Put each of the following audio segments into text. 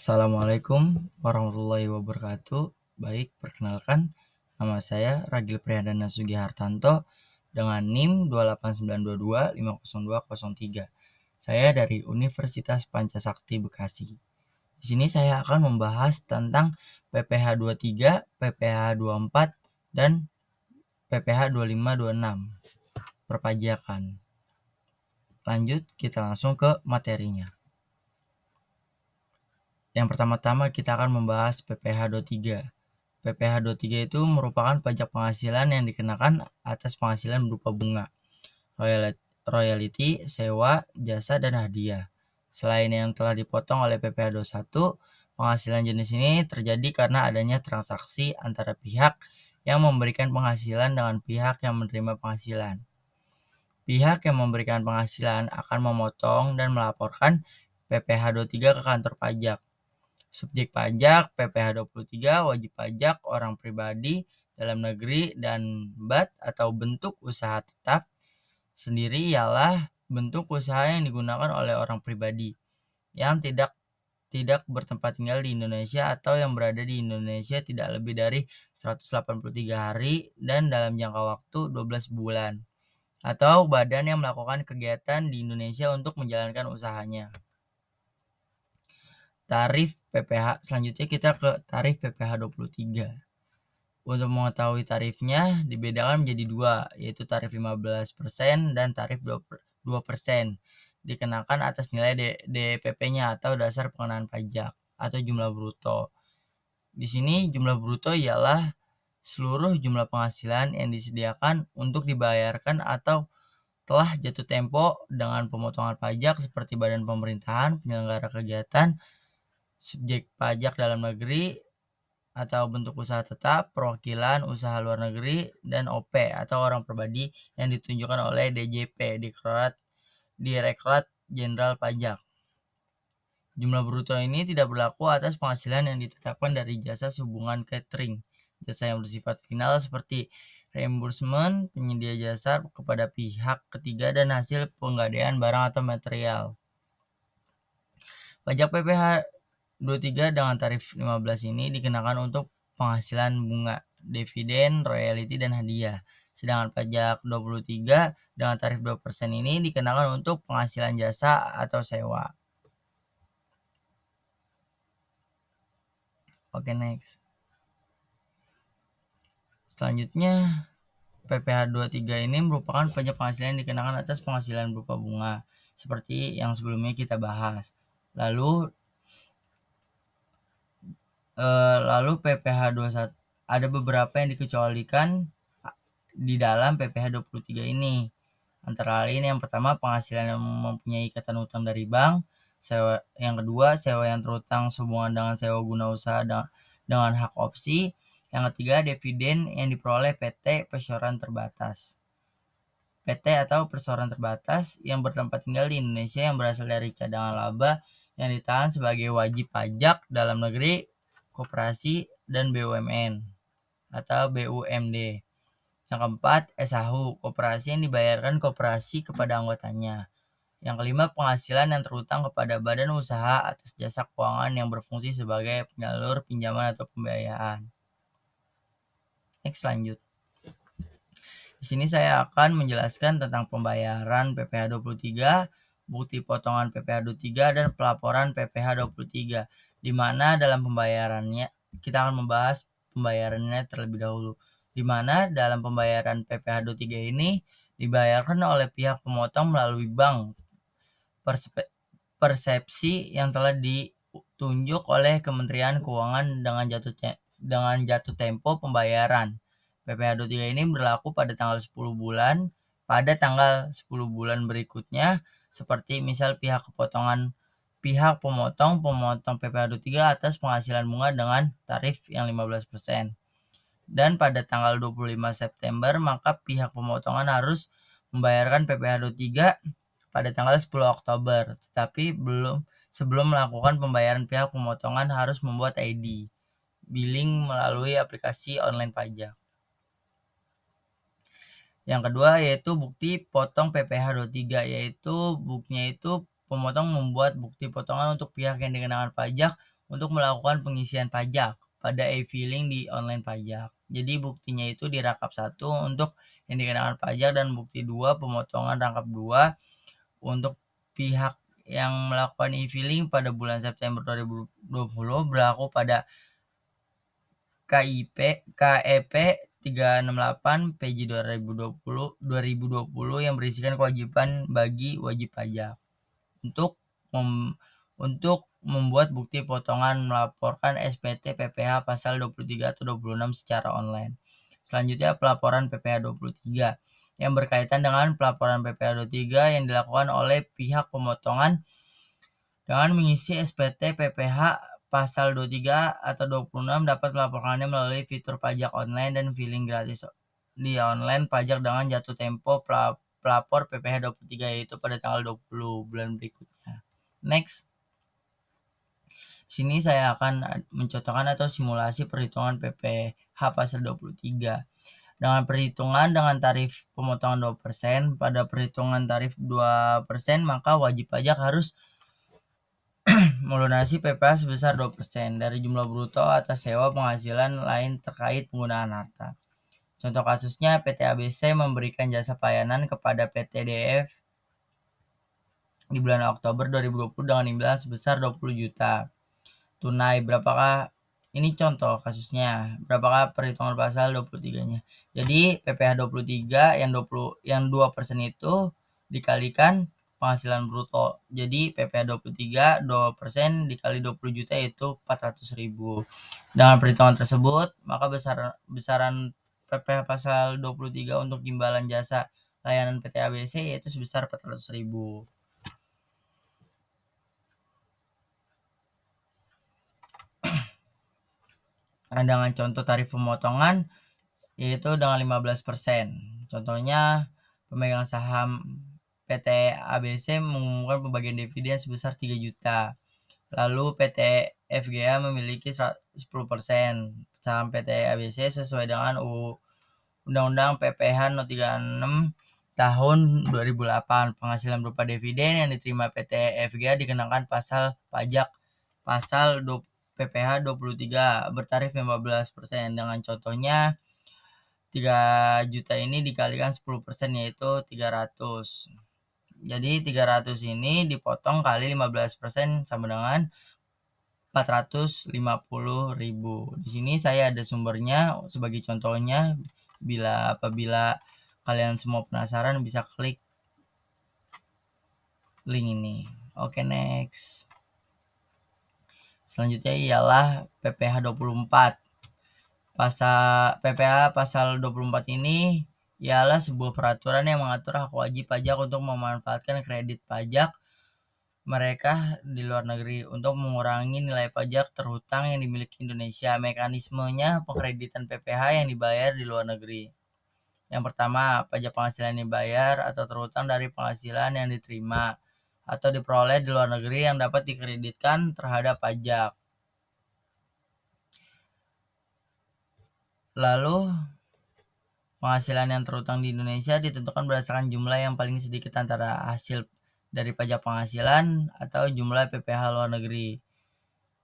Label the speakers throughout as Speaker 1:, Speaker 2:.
Speaker 1: Assalamualaikum warahmatullahi wabarakatuh. Baik, perkenalkan, nama saya Ragil Prihandana Sugihartanto dengan NIM 289225023. Saya dari Universitas Pancasakti Bekasi. Di sini saya akan membahas tentang PPh 23, PPh 24, dan PPh 2526 perpajakan. Lanjut, kita langsung ke materinya. Yang pertama-tama kita akan membahas PPh 23. PPh 23 itu merupakan pajak penghasilan yang dikenakan atas penghasilan berupa bunga, royalti, sewa, jasa, dan hadiah. Selain yang telah dipotong oleh PPh 21, penghasilan jenis ini terjadi karena adanya transaksi antara pihak yang memberikan penghasilan dengan pihak yang menerima penghasilan. Pihak yang memberikan penghasilan akan memotong dan melaporkan PPh 23 ke kantor pajak. Subjek pajak PPh 23 wajib pajak orang pribadi dalam negeri dan BAT atau bentuk usaha tetap sendiri ialah bentuk usaha yang digunakan oleh orang pribadi yang tidak bertempat tinggal di Indonesia atau yang berada di Indonesia tidak lebih dari 183 hari dan dalam jangka waktu 12 bulan, atau badan yang melakukan kegiatan di Indonesia untuk menjalankan usahanya. Tarif PPh, selanjutnya kita ke tarif PPh 23. Untuk mengetahui tarifnya dibedakan menjadi dua, yaitu tarif 15% dan tarif 2% dikenakan atas nilai DPP-nya atau dasar pengenaan pajak atau jumlah bruto. Di sini jumlah bruto ialah seluruh jumlah penghasilan yang disediakan untuk dibayarkan atau telah jatuh tempo dengan pemotongan pajak seperti badan pemerintahan, penyelenggara kegiatan, subjek pajak dalam negeri atau bentuk usaha tetap, perwakilan usaha luar negeri, dan OP atau orang pribadi yang ditunjukkan oleh DJP, Direktorat Jenderal Pajak. Jumlah bruto ini tidak berlaku atas penghasilan yang ditetapkan dari jasa hubungan catering, jasa yang bersifat final seperti reimbursement penyedia jasa kepada pihak ketiga dan hasil penggadaian barang atau material. Pajak PPh 23 dengan tarif 15 ini dikenakan untuk penghasilan bunga, dividen, royalti, dan hadiah. Sedangkan pajak 23 dengan tarif 2% ini dikenakan untuk penghasilan jasa atau sewa. Oke, next. Selanjutnya, PPh 23 ini merupakan pajak penghasilan yang dikenakan atas penghasilan berupa bunga, seperti yang sebelumnya kita bahas. Lalu PPh 21 ada beberapa yang dikecualikan di dalam PPh 23 ini. Antara lain yang pertama penghasilan yang mempunyai ikatan hutang dari bank, sewa, yang kedua sewa yang terhutang sehubungan dengan sewa guna usaha dengan hak opsi, yang ketiga dividen yang diperoleh PT Perseroan Terbatas. PT atau perseroan terbatas yang bertempat tinggal di Indonesia yang berasal dari cadangan laba yang ditahan sebagai wajib pajak dalam negeri, koperasi, dan BUMN atau BUMD. Yang keempat, SAHU, koperasi yang dibayarkan koperasi kepada anggotanya. Yang kelima, penghasilan yang terhutang kepada badan usaha atas jasa keuangan yang berfungsi sebagai penyalur pinjaman atau pembiayaan. Next, lanjut. Di sini saya akan menjelaskan tentang pembayaran PPh 23, bukti potongan PPh 23, dan pelaporan PPh 23. Di mana dalam pembayarannya kita akan membahas pembayarannya terlebih dahulu. Di mana dalam pembayaran PPh 23 ini dibayarkan oleh pihak pemotong melalui bank persepsi yang telah ditunjuk oleh Kementerian Keuangan dengan jatuh tempo pembayaran. PPh 23 ini berlaku pada tanggal 10 bulan pada tanggal 10 bulan berikutnya, seperti misal pihak pemotong PPh 23 atas penghasilan bunga dengan tarif yang 15%. Dan pada tanggal 25 September maka pihak pemotongan harus membayarkan PPh 23 pada tanggal 10 Oktober, tetapi sebelum melakukan pembayaran pihak pemotongan harus membuat ID billing melalui aplikasi online pajak. Yang kedua yaitu bukti potong PPh 23, yaitu buktinya itu pemotong membuat bukti potongan untuk pihak yang dikenakan pajak untuk melakukan pengisian pajak pada e-filing di online pajak. Jadi buktinya itu di rangkap 1 untuk yang dikenakan pajak dan bukti 2 pemotongan rangkap 2 untuk pihak yang melakukan e-filing pada bulan September 2020 berlaku pada KEP 368 PJ 2020 yang berisikan kewajiban bagi wajib pajak untuk membuat bukti potongan melaporkan SPT PPh pasal 23 atau 26 secara online. Selanjutnya pelaporan PPh 23 yang berkaitan dengan pelaporan PPh 23 yang dilakukan oleh pihak pemotongan dengan mengisi SPT PPh pasal 23 atau 26 dapat melaporkannya melalui fitur pajak online dan filing gratis di online pajak dengan jatuh tempo pelapor PPh 23 yaitu pada tanggal 20 bulan berikutnya. Next. Sini saya akan mencontohkan atau simulasi perhitungan PPh pasal 23. Dengan perhitungan dengan tarif pemotongan 2%, pada perhitungan tarif 2%, maka wajib pajak harus melunasi PPh sebesar 2% dari jumlah bruto atas sewa penghasilan lain terkait penggunaan harta. Contoh kasusnya PT ABC memberikan jasa pelayanan kepada PT DF di bulan Oktober 2020 dengan imbalan sebesar 20 juta. Tunai berapakah ini contoh kasusnya. Berapakah perhitungan pasal 23-nya? Jadi PPh 23 yang 2% itu dikalikan penghasilan bruto. Jadi PPh 23 2% dikali 20 juta itu 400.000. Dengan perhitungan tersebut, maka besaran PPh pasal 23 untuk imbalan jasa layanan PT ABC yaitu sebesar 400.000. Nah, dengan contoh tarif pemotongan yaitu dengan 15%. Contohnya pemegang saham PT ABC mengumumkan pembagian dividen sebesar 3 juta. Lalu PT FGA memiliki 10% saham PT ABC sesuai dengan Undang-Undang PPh No 36 tahun 2008. Penghasilan berupa dividen yang diterima PT FGA dikenakan pasal pajak pasal PPh 23 bertarif 15%. Dengan contohnya 3 juta ini dikalikan 10% yaitu 300. Jadi 300 ini dipotong kali 15% sama dengan 450.000. Di sini saya ada sumbernya sebagai contohnya. Apabila kalian semua penasaran bisa klik link ini. Oke, next. Selanjutnya ialah PPh 24. PPh pasal 24 ini ialah sebuah peraturan yang mengatur hak wajib pajak untuk memanfaatkan kredit pajak mereka di luar negeri untuk mengurangi nilai pajak terhutang yang dimiliki Indonesia. Mekanismenya pengkreditan PPh yang dibayar di luar negeri. Yang pertama, pajak penghasilan yang dibayar atau terhutang dari penghasilan yang diterima atau diperoleh di luar negeri yang dapat dikreditkan terhadap pajak. Lalu, penghasilan yang terhutang di Indonesia ditentukan berdasarkan jumlah yang paling sedikit antara hasil dari pajak penghasilan atau jumlah PPh luar negeri.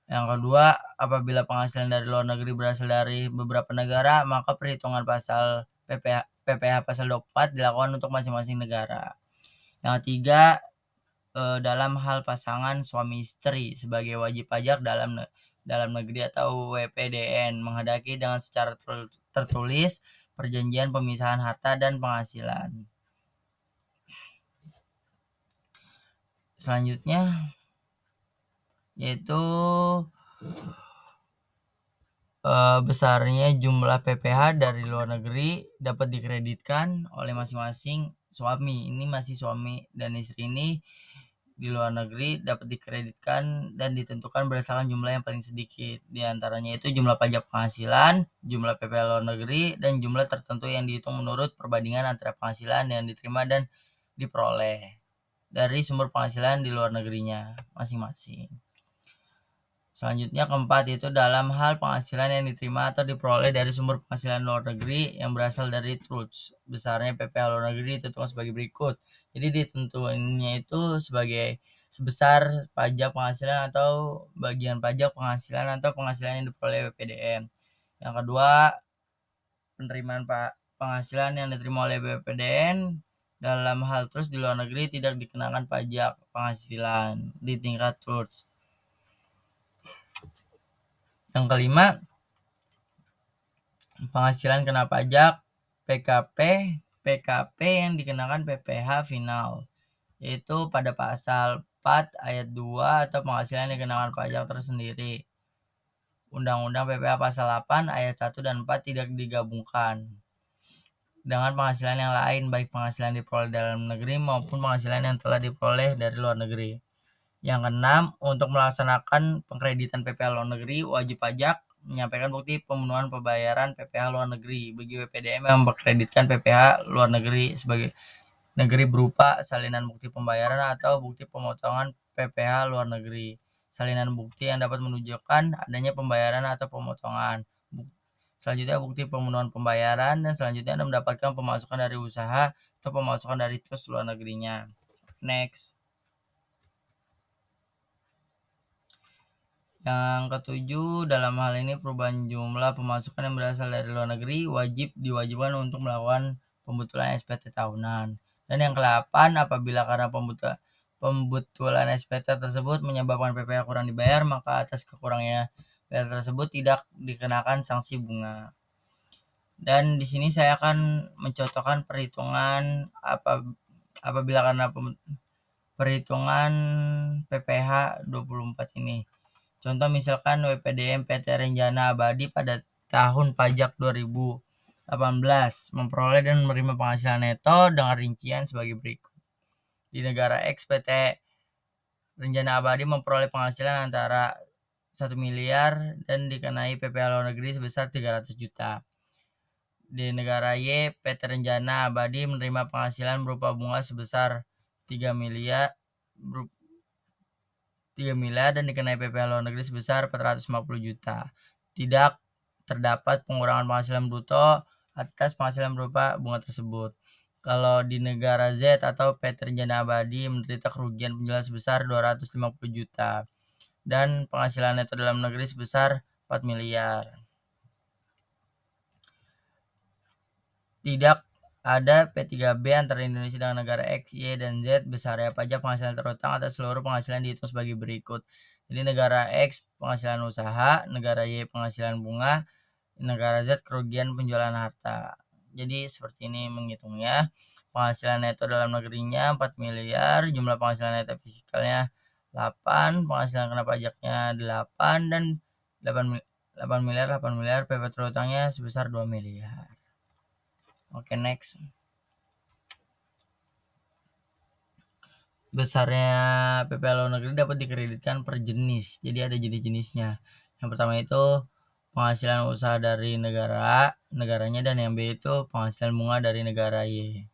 Speaker 1: Yang kedua, apabila penghasilan dari luar negeri berasal dari beberapa negara, maka perhitungan pasal PPh pasal 24 dilakukan untuk masing-masing negara. Yang ketiga, dalam hal pasangan suami istri sebagai wajib pajak dalam negeri atau WPDN menghendaki dengan secara tertulis perjanjian pemisahan harta dan penghasilan. Selanjutnya yaitu besarnya jumlah PPh dari luar negeri dapat dikreditkan oleh masing-masing suami. Ini masih suami dan istri ini di luar negeri dapat dikreditkan dan ditentukan berdasarkan jumlah yang paling sedikit. Di antaranya itu jumlah pajak penghasilan, jumlah PPh luar negeri, dan jumlah tertentu yang dihitung menurut perbandingan antara penghasilan yang diterima dan diperoleh dari sumber penghasilan di luar negerinya masing-masing. Selanjutnya keempat itu dalam hal penghasilan yang diterima atau diperoleh dari sumber penghasilan luar negeri yang berasal dari trusts. Besarnya PPh luar negeri ditentukan sebagai berikut. Jadi ditentukannya itu sebagai sebesar pajak penghasilan atau bagian pajak penghasilan atau penghasilan yang diperoleh BPDM. Yang kedua, penerimaan penghasilan yang diterima oleh BPDN dalam hal terus di luar negeri tidak dikenakan pajak penghasilan di tingkat TURS. Yang kelima, penghasilan kena pajak PKP yang dikenakan PPh final, yaitu pada pasal 4 ayat 2 atau penghasilan yang dikenakan pajak tersendiri. Undang-Undang PPh pasal 8 ayat 1 dan 4 tidak digabungkan dengan penghasilan yang lain, baik penghasilan diperoleh dalam negeri maupun penghasilan yang telah diperoleh dari luar negeri. Yang keenam, untuk melaksanakan pengkreditan PPh luar negeri, wajib pajak menyampaikan bukti pemenuhan pembayaran PPh luar negeri bagi BPDM yang mengkreditkan PPh luar negeri sebagai negeri berupa salinan bukti pembayaran atau bukti pemotongan PPh luar negeri. Salinan bukti yang dapat menunjukkan adanya pembayaran atau pemotongan. Selanjutnya bukti pemenuhan pembayaran, dan selanjutnya Anda mendapatkan pemasukan dari usaha atau pemasukan dari TUS luar negerinya. Next. Yang ketujuh, dalam hal ini perubahan jumlah pemasukan yang berasal dari luar negeri diwajibkan untuk melakukan pembetulan SPT tahunan. Dan yang ke-8, apabila karena pembetulan SPT tersebut menyebabkan PPh kurang dibayar, maka atas kekurangannya bayar tersebut tidak dikenakan sanksi bunga. Dan di sini saya akan mencontohkan perhitungan apabila karena perhitungan PPh 24 ini. Contoh misalkan WPDM PT Renjana Abadi pada tahun pajak 2018 memperoleh dan menerima penghasilan neto dengan rincian sebagai berikut. Di negara X, PT Renjana Abadi memperoleh penghasilan antara 1 miliar dan dikenai PPh luar negeri sebesar 300 juta. Di negara Y, PT Renjana Abadi menerima penghasilan berupa bunga sebesar 3 miliar dan dikenai PPh luar negeri sebesar 450 juta. Tidak terdapat pengurangan penghasilan bruto atas penghasilan berupa bunga tersebut. Kalau di negara Z atau PT Renjana Abadi menderita kerugian penjualan sebesar 250 juta dan penghasilan neto dalam negeri sebesar 4 miliar. Tidak ada P3B antara Indonesia dengan negara X, Y, dan Z besarnya pajak penghasilan terutang atas seluruh penghasilan dihitung sebagai berikut. Jadi negara X penghasilan usaha, negara Y penghasilan bunga, negara Z kerugian penjualan harta. Jadi seperti ini menghitungnya. Penghasilan neto dalam negerinya 4 miliar, jumlah penghasilan neto fisikalnya 8, penghasilan kena pajaknya 8, dan 8 miliar, PP terutangnya sebesar 2 miliar. Oke, next. Besarnya PPh luar negeri dapat dikreditkan per jenis. Jadi ada jenis-jenisnya. Yang pertama itu penghasilan usaha dari negaranya, dan yang B itu penghasilan bunga dari negara Y.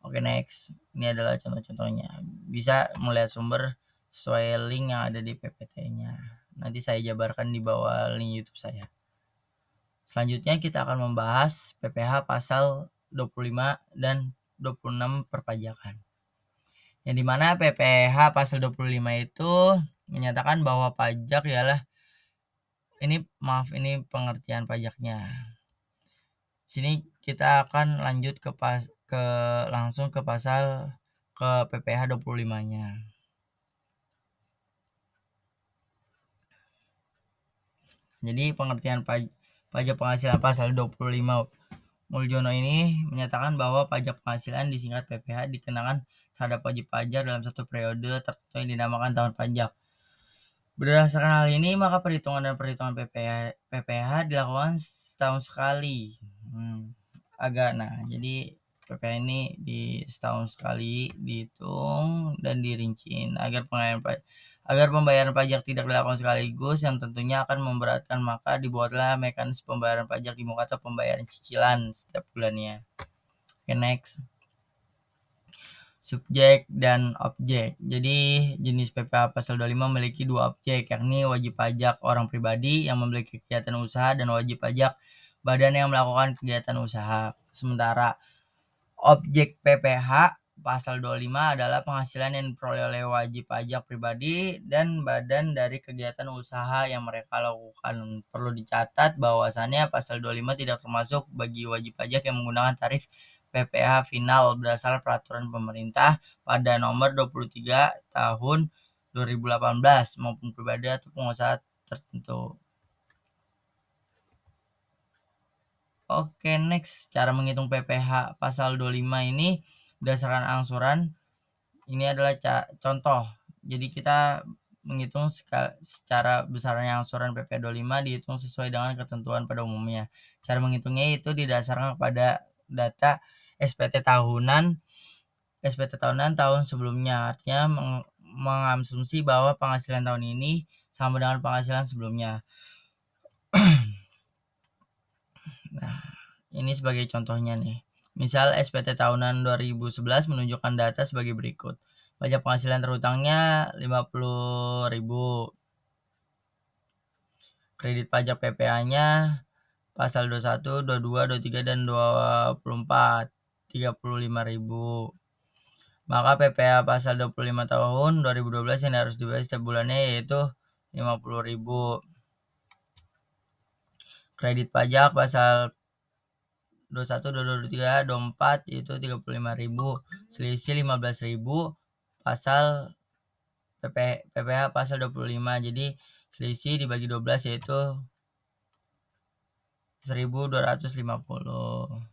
Speaker 1: Oke, next. Ini adalah contoh-contohnya. Bisa melihat sumber sesuai link yang ada di PPT-nya. Nanti saya jabarkan di bawah link YouTube saya. Selanjutnya kita akan membahas PPh pasal 25 dan 26 perpajakan. Yang dimana PPh pasal 25 itu menyatakan bahwa pajak ialah ini pengertian pajaknya. Sini kita akan lanjut langsung ke pasal PPh 25-nya. Jadi pengertian pajak penghasilan pasal 25 Muljono ini menyatakan bahwa pajak penghasilan disingkat PPh dikenakan terhadap wajib pajak dalam satu periode tertentu yang dinamakan tahun pajak. Berdasarkan hal ini, maka perhitungan PPh dilakukan setahun sekali. Jadi PPh ini di setahun sekali dihitung dan dirinciin agar pembayaran pajak tidak dilakukan sekaligus, yang tentunya akan memberatkan, maka dibuatlah mekanisme pembayaran pajak di muka atau pembayaran cicilan setiap bulannya. Oke, next. Subjek dan objek. Jadi jenis PPh pasal 25 memiliki dua objek, yakni wajib pajak orang pribadi yang memiliki kegiatan usaha dan wajib pajak badan yang melakukan kegiatan usaha. Sementara objek PPh pasal 25 adalah penghasilan yang diperoleh oleh wajib pajak pribadi dan badan dari kegiatan usaha yang mereka lakukan. Perlu dicatat bahwasannya pasal 25 tidak termasuk bagi wajib pajak yang menggunakan tarif PPh final berdasarkan peraturan pemerintah pada nomor 23 tahun 2018 maupun pribadi atau pengusaha tertentu. Oke, next. Cara menghitung PPh pasal 25 ini berdasarkan angsuran. Ini adalah contoh. Jadi kita menghitung secara besarnya angsuran PP 25 dihitung sesuai dengan ketentuan pada umumnya. Cara menghitungnya itu didasarkan pada data SPT tahunan tahun sebelumnya. Artinya mengasumsi bahwa penghasilan tahun ini sama dengan penghasilan sebelumnya. Nah, ini sebagai contohnya nih. Misal SPT tahunan 2011 menunjukkan data sebagai berikut. Pajak penghasilan terhutangnya 50.000. Kredit pajak PPh-nya pasal 21, 22, 23 dan 24 35.000. Maka PPh pasal 25 tahun 2012 yang harus dibayar setiap bulannya yaitu 50.000. Kredit pajak pasal 21, 22, 23, 24 itu 35.000. Selisih 15.000 pasal PPh pasal 25. Jadi selisih dibagi 12 yaitu 1.250.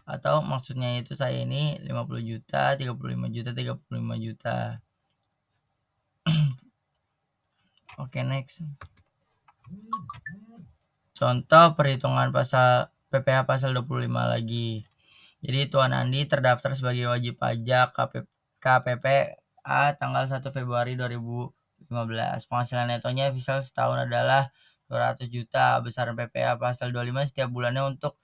Speaker 1: Atau maksudnya itu saya ini 50 juta, 35 juta, 35 juta. Oke, next. Contoh perhitungan pasal PPh pasal 25 lagi. Jadi Tuan Andi terdaftar sebagai wajib pajak KPPA tanggal 1 Februari 2015. Penghasilan netonya misal setahun adalah 200 juta. Besaran PPh pasal 25 setiap bulannya untuk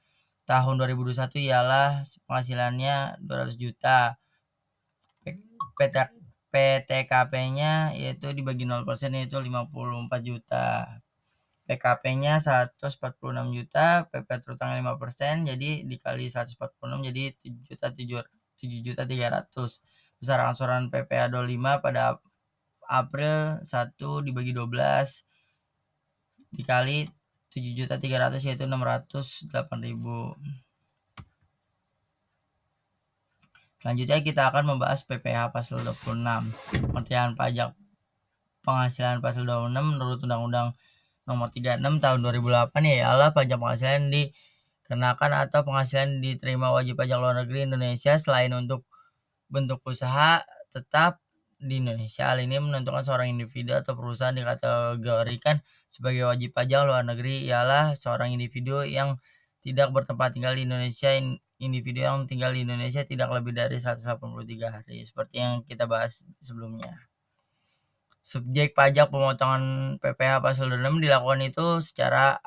Speaker 1: tahun 2021 ialah penghasilannya 200 juta. PTKP-nya yaitu dibagi 0% yaitu 54 juta. PKP-nya 146 juta, PP terutangnya 5%, jadi dikali 146 jadi 7.300. Besar angsuran PPh 25 pada April 1 dibagi 12 dikali 7.300 yaitu 608.000. Selanjutnya kita akan membahas PPh pasal 26. Pengertian pajak penghasilan pasal 26 menurut Undang-Undang Nomor 36 Tahun 2008 ialah pajak penghasilan dikenakan atau penghasilan diterima wajib pajak luar negeri Indonesia selain untuk bentuk usaha tetap di Indonesia. Hal ini menentukan seorang individu atau perusahaan dikategorikan sebagai wajib pajak luar negeri ialah seorang individu yang tidak bertempat tinggal di Indonesia. Individu yang tinggal di Indonesia tidak lebih dari 183 hari seperti yang kita bahas sebelumnya. Subjek pajak pemotongan PPh pasal 26 dilakukan itu secara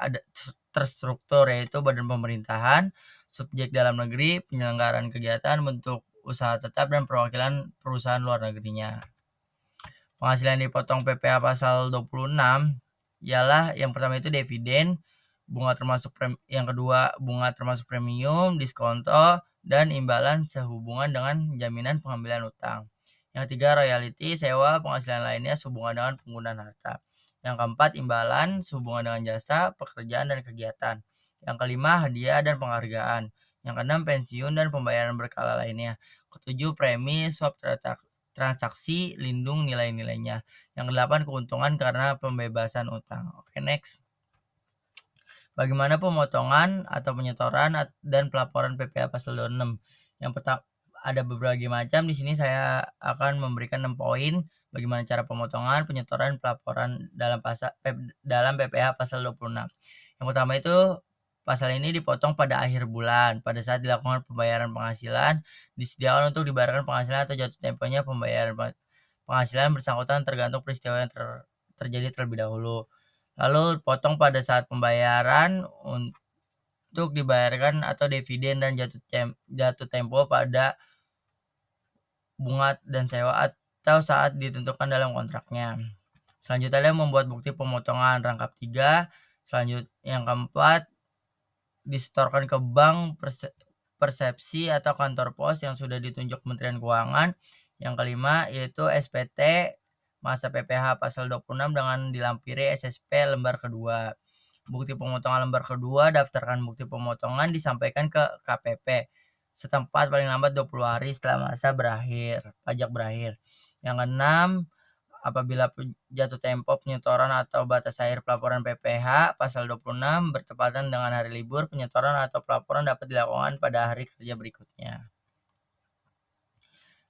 Speaker 1: terstruktur yaitu badan pemerintahan, subjek dalam negeri, penyelenggaraan kegiatan, bentuk usaha tetap dan perwakilan perusahaan luar negerinya. Penghasilan dipotong PPh pasal 26 ialah yang pertama itu dividen, bunga termasuk yang kedua bunga termasuk premium, diskonto, dan imbalan sehubungan dengan jaminan pengambilan utang. Yang ketiga royalti, sewa, penghasilan lainnya sehubungan dengan penggunaan harta. Yang keempat imbalan sehubungan dengan jasa, pekerjaan, dan kegiatan. Yang kelima hadiah dan penghargaan. Yang keenam pensiun dan pembayaran berkala lainnya. Ketujuh premi, swap transaksi, lindung nilai-nilainya. Yang kedelapan keuntungan karena pembebasan utang. Oke, next. Bagaimana pemotongan atau penyetoran dan pelaporan PPh pasal 26? Yang pertama ada berbagai macam. Di sini saya akan memberikan 6 poin bagaimana cara pemotongan, penyetoran, pelaporan dalam PPh pasal 26. Yang pertama itu pasal ini dipotong pada akhir bulan pada saat dilakukan pembayaran penghasilan, disediakan untuk dibayarkan penghasilan atau jatuh temponya pembayaran penghasilan bersangkutan tergantung peristiwa yang terjadi terlebih dahulu. Lalu potong pada saat pembayaran untuk dibayarkan atau dividen dan jatuh tempo pada bunga dan sewa atau saat ditentukan dalam kontraknya. Selanjutnya membuat bukti pemotongan rangkap 3. Selanjutnya yang keempat disetorkan ke bank, persepsi atau kantor pos yang sudah ditunjuk Kementerian Keuangan. Yang kelima yaitu SPT masa PPh pasal 26 dengan dilampiri SSP lembar kedua. Bukti pemotongan lembar kedua, daftarkan bukti pemotongan disampaikan ke KPP setempat paling lambat 20 hari setelah masa pajak berakhir. Yang keenam, apabila jatuh tempo penyetoran atau batas akhir pelaporan PPh pasal 26 bertepatan dengan hari libur, penyetoran atau pelaporan dapat dilakukan pada hari kerja berikutnya.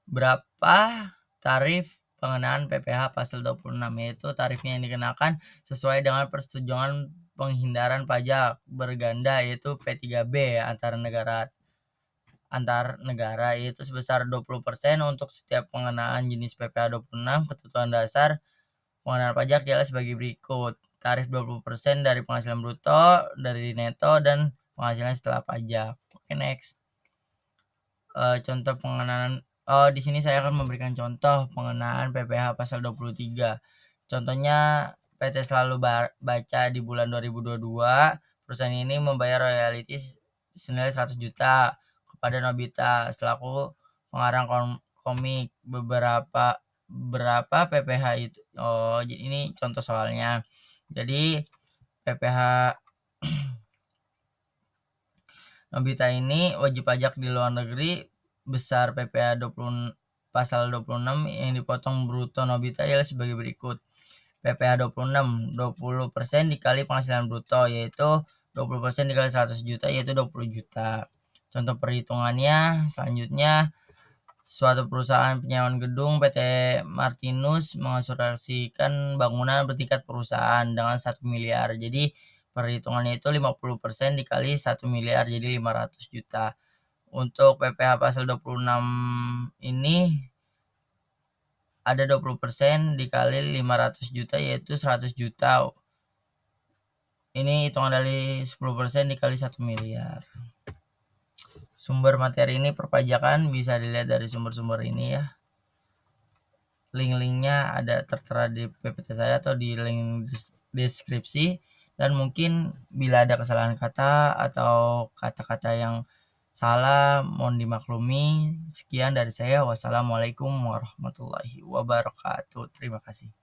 Speaker 1: Berapa tarif pengenaan PPh pasal 26? Yaitu tarifnya yang dikenakan sesuai dengan persetujuan penghindaran pajak berganda yaitu P3B antar negara yaitu sebesar 20% untuk setiap pengenaan jenis PPh 26. Ketentuan dasar pengenaan pajak ialah sebagai berikut. Tarif 20% dari penghasilan bruto, dari neto, dan penghasilan setelah pajak. Oke, next. Contoh pengenaan di sini saya akan memberikan contoh pengenaan PPh pasal 23. Contohnya PT Selalu Baca di bulan 2022, perusahaan ini membayar royalti senilai 100 juta kepada Nobita selaku pengarang komik. Berapa PPh itu? Ini contoh soalnya. Jadi PPh Nobita ini wajib pajak di luar negeri besar PPh pasal 26 yang dipotong bruto Nobita ialah sebagai berikut. PPh 26, 20% dikali penghasilan bruto yaitu 20% dikali 100 juta yaitu 20 juta. Contoh perhitungannya selanjutnya, suatu perusahaan penyewaan gedung PT Martinus mengasuransikan bangunan bertingkat perusahaan dengan 1 miliar. Jadi perhitungannya itu 50% dikali 1 miliar jadi 500 juta. Untuk PPh pasal 26 ini ada 20% dikali 500 juta yaitu 100 juta. Ini hitungan dari 10% dikali 1 miliar. Sumber materi ini perpajakan bisa dilihat dari sumber-sumber ini ya. Link-linknya ada tertera di PPT saya atau di link deskripsi. Dan mungkin bila ada kesalahan kata atau kata-kata yang salah mohon dimaklumi. Sekian dari saya. Wassalamualaikum warahmatullahi wabarakatuh. Terima kasih.